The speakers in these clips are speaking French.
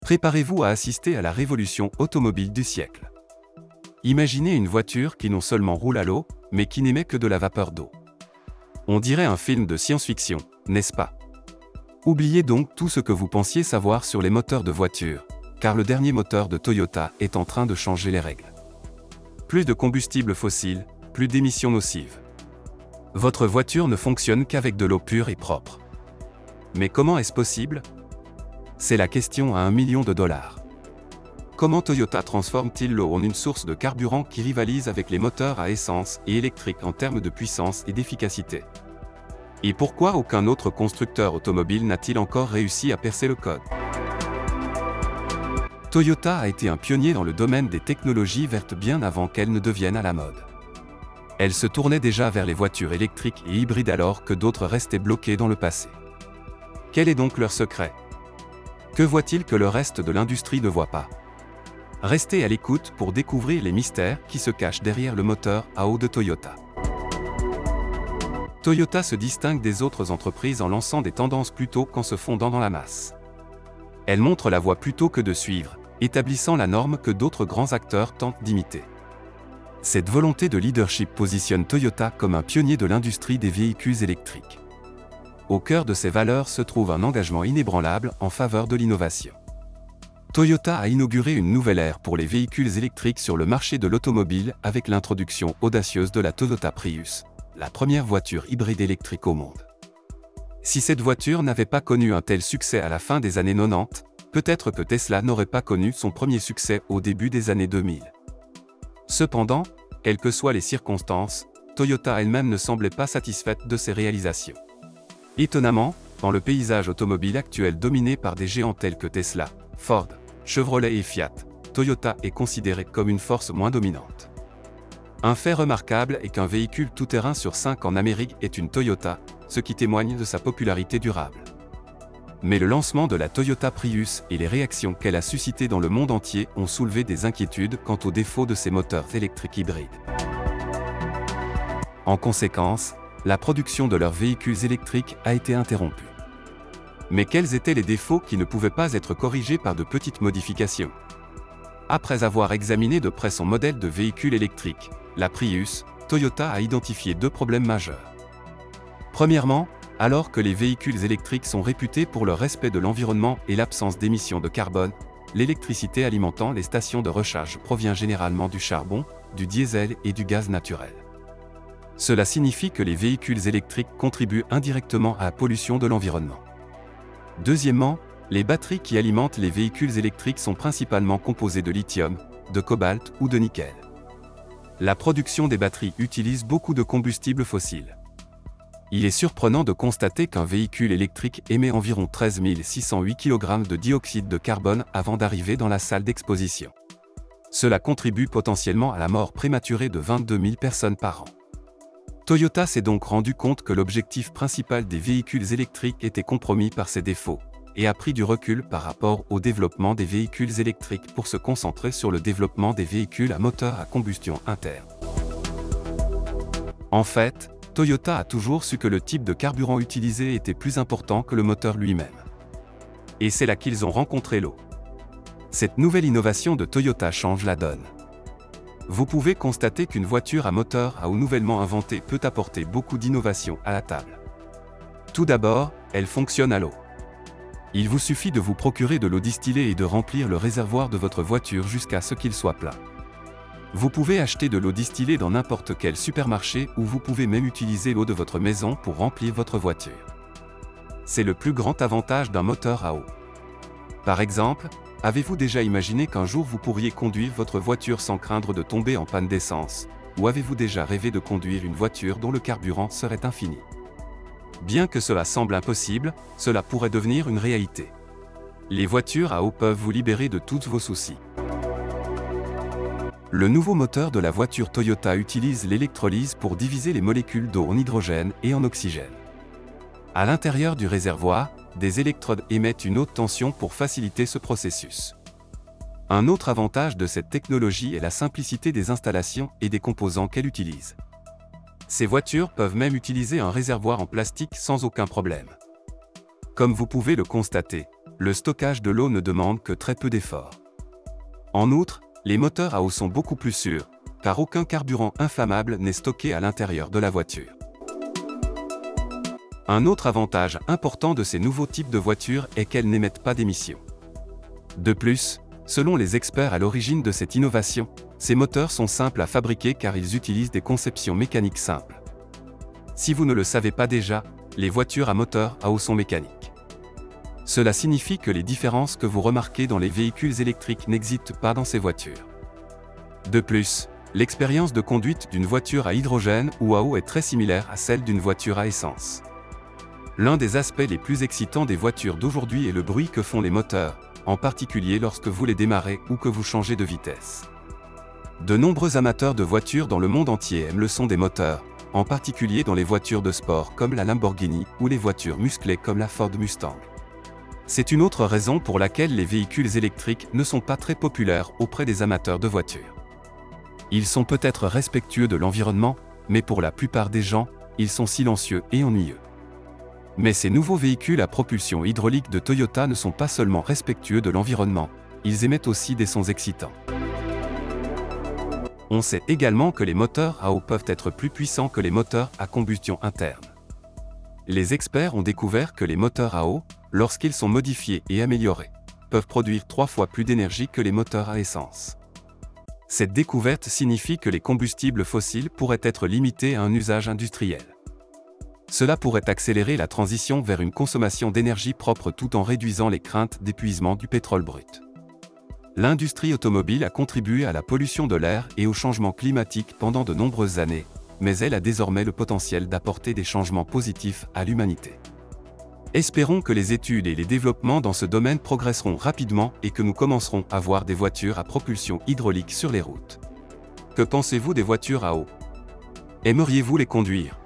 Préparez-vous à assister à la révolution automobile du siècle. Imaginez une voiture qui non seulement roule à l'eau, mais qui n'émet que de la vapeur d'eau. On dirait un film de science-fiction, n'est-ce pas? Oubliez donc tout ce que vous pensiez savoir sur les moteurs de voiture, car le dernier moteur de Toyota est en train de changer les règles. Plus de combustible fossile, plus d'émissions nocives. Votre voiture ne fonctionne qu'avec de l'eau pure et propre. Mais comment est-ce possible? C'est la question à $1 million. Comment Toyota transforme-t-il l'eau en une source de carburant qui rivalise avec les moteurs à essence et électrique en termes de puissance et d'efficacité? Et pourquoi aucun autre constructeur automobile n'a-t-il encore réussi à percer le code? Toyota a été un pionnier dans le domaine des technologies vertes bien avant qu'elles ne deviennent à la mode. Elle se tournait déjà vers les voitures électriques et hybrides alors que d'autres restaient bloqués dans le passé. Quel est donc leur secret? Que voit-il que le reste de l'industrie ne voit pas? Restez à l'écoute pour découvrir les mystères qui se cachent derrière le moteur à eau de Toyota. Toyota se distingue des autres entreprises en lançant des tendances plutôt qu'en se fondant dans la masse. Elle montre la voie plutôt que de suivre, établissant la norme que d'autres grands acteurs tentent d'imiter. Cette volonté de leadership positionne Toyota comme un pionnier de l'industrie des véhicules électriques. Au cœur de ces valeurs se trouve un engagement inébranlable en faveur de l'innovation. Toyota a inauguré une nouvelle ère pour les véhicules électriques sur le marché de l'automobile avec l'introduction audacieuse de la Toyota Prius, la première voiture hybride électrique au monde. Si cette voiture n'avait pas connu un tel succès à la fin des années 90, peut-être que Tesla n'aurait pas connu son premier succès au début des années 2000. Cependant, quelles que soient les circonstances, Toyota elle-même ne semblait pas satisfaite de ses réalisations. Étonnamment, dans le paysage automobile actuel dominé par des géants tels que Tesla, Ford, Chevrolet et Fiat, Toyota est considérée comme une force moins dominante. Un fait remarquable est qu'un véhicule tout-terrain sur 5 en Amérique est une Toyota, ce qui témoigne de sa popularité durable. Mais le lancement de la Toyota Prius et les réactions qu'elle a suscitées dans le monde entier ont soulevé des inquiétudes quant aux défauts de ces moteurs électriques hybrides. En conséquence, la production de leurs véhicules électriques a été interrompue. Mais quels étaient les défauts qui ne pouvaient pas être corrigés par de petites modifications? Après avoir examiné de près son modèle de véhicule électrique, la Prius, Toyota a identifié 2 problèmes majeurs. Premièrement, alors que les véhicules électriques sont réputés pour leur respect de l'environnement et l'absence d'émissions de carbone, l'électricité alimentant les stations de recharge provient généralement du charbon, du diesel et du gaz naturel. Cela signifie que les véhicules électriques contribuent indirectement à la pollution de l'environnement. Deuxièmement, les batteries qui alimentent les véhicules électriques sont principalement composées de lithium, de cobalt ou de nickel. La production des batteries utilise beaucoup de combustibles fossiles. Il est surprenant de constater qu'un véhicule électrique émet environ 13 608 kg de dioxyde de carbone avant d'arriver dans la salle d'exposition. Cela contribue potentiellement à la mort prématurée de 22 000 personnes par an. Toyota s'est donc rendu compte que l'objectif principal des véhicules électriques était compromis par ses défauts, et a pris du recul par rapport au développement des véhicules électriques pour se concentrer sur le développement des véhicules à moteur à combustion interne. En fait, Toyota a toujours su que le type de carburant utilisé était plus important que le moteur lui-même. Et c'est là qu'ils ont rencontré l'eau. Cette nouvelle innovation de Toyota change la donne. Vous pouvez constater qu'une voiture à moteur à eau nouvellement inventée peut apporter beaucoup d'innovations à la table. Tout d'abord, elle fonctionne à l'eau. Il vous suffit de vous procurer de l'eau distillée et de remplir le réservoir de votre voiture jusqu'à ce qu'il soit plein. Vous pouvez acheter de l'eau distillée dans n'importe quel supermarché ou vous pouvez même utiliser l'eau de votre maison pour remplir votre voiture. C'est le plus grand avantage d'un moteur à eau. Par exemple, avez-vous déjà imaginé qu'un jour vous pourriez conduire votre voiture sans craindre de tomber en panne d'essence? Ou avez-vous déjà rêvé de conduire une voiture dont le carburant serait infini? Bien que cela semble impossible, cela pourrait devenir une réalité. Les voitures à eau peuvent vous libérer de tous vos soucis. Le nouveau moteur de la voiture Toyota utilise l'électrolyse pour diviser les molécules d'eau en hydrogène et en oxygène. À l'intérieur du réservoir, des électrodes émettent une haute tension pour faciliter ce processus. Un autre avantage de cette technologie est la simplicité des installations et des composants qu'elle utilise. Ces voitures peuvent même utiliser un réservoir en plastique sans aucun problème. Comme vous pouvez le constater, le stockage de l'eau ne demande que très peu d'efforts. En outre, les moteurs à eau sont beaucoup plus sûrs, car aucun carburant inflammable n'est stocké à l'intérieur de la voiture. Un autre avantage important de ces nouveaux types de voitures est qu'elles n'émettent pas d'émissions. De plus, selon les experts à l'origine de cette innovation, ces moteurs sont simples à fabriquer car ils utilisent des conceptions mécaniques simples. Si vous ne le savez pas déjà, les voitures à moteur à eau sont mécaniques. Cela signifie que les différences que vous remarquez dans les véhicules électriques n'existent pas dans ces voitures. De plus, l'expérience de conduite d'une voiture à hydrogène ou à eau est très similaire à celle d'une voiture à essence. L'un des aspects les plus excitants des voitures d'aujourd'hui est le bruit que font les moteurs, en particulier lorsque vous les démarrez ou que vous changez de vitesse. De nombreux amateurs de voitures dans le monde entier aiment le son des moteurs, en particulier dans les voitures de sport comme la Lamborghini ou les voitures musclées comme la Ford Mustang. C'est une autre raison pour laquelle les véhicules électriques ne sont pas très populaires auprès des amateurs de voitures. Ils sont peut-être respectueux de l'environnement, mais pour la plupart des gens, ils sont silencieux et ennuyeux. Mais ces nouveaux véhicules à propulsion hydraulique de Toyota ne sont pas seulement respectueux de l'environnement, ils émettent aussi des sons excitants. On sait également que les moteurs à eau peuvent être plus puissants que les moteurs à combustion interne. Les experts ont découvert que les moteurs à eau, lorsqu'ils sont modifiés et améliorés, peuvent produire 3 fois plus d'énergie que les moteurs à essence. Cette découverte signifie que les combustibles fossiles pourraient être limités à un usage industriel. Cela pourrait accélérer la transition vers une consommation d'énergie propre tout en réduisant les craintes d'épuisement du pétrole brut. L'industrie automobile a contribué à la pollution de l'air et au changement climatique pendant de nombreuses années, mais elle a désormais le potentiel d'apporter des changements positifs à l'humanité. Espérons que les études et les développements dans ce domaine progresseront rapidement et que nous commencerons à voir des voitures à propulsion hydraulique sur les routes. Que pensez-vous des voitures à eau? Aimeriez-vous les conduire?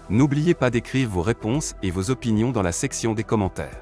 N'oubliez pas d'écrire vos réponses et vos opinions dans la section des commentaires.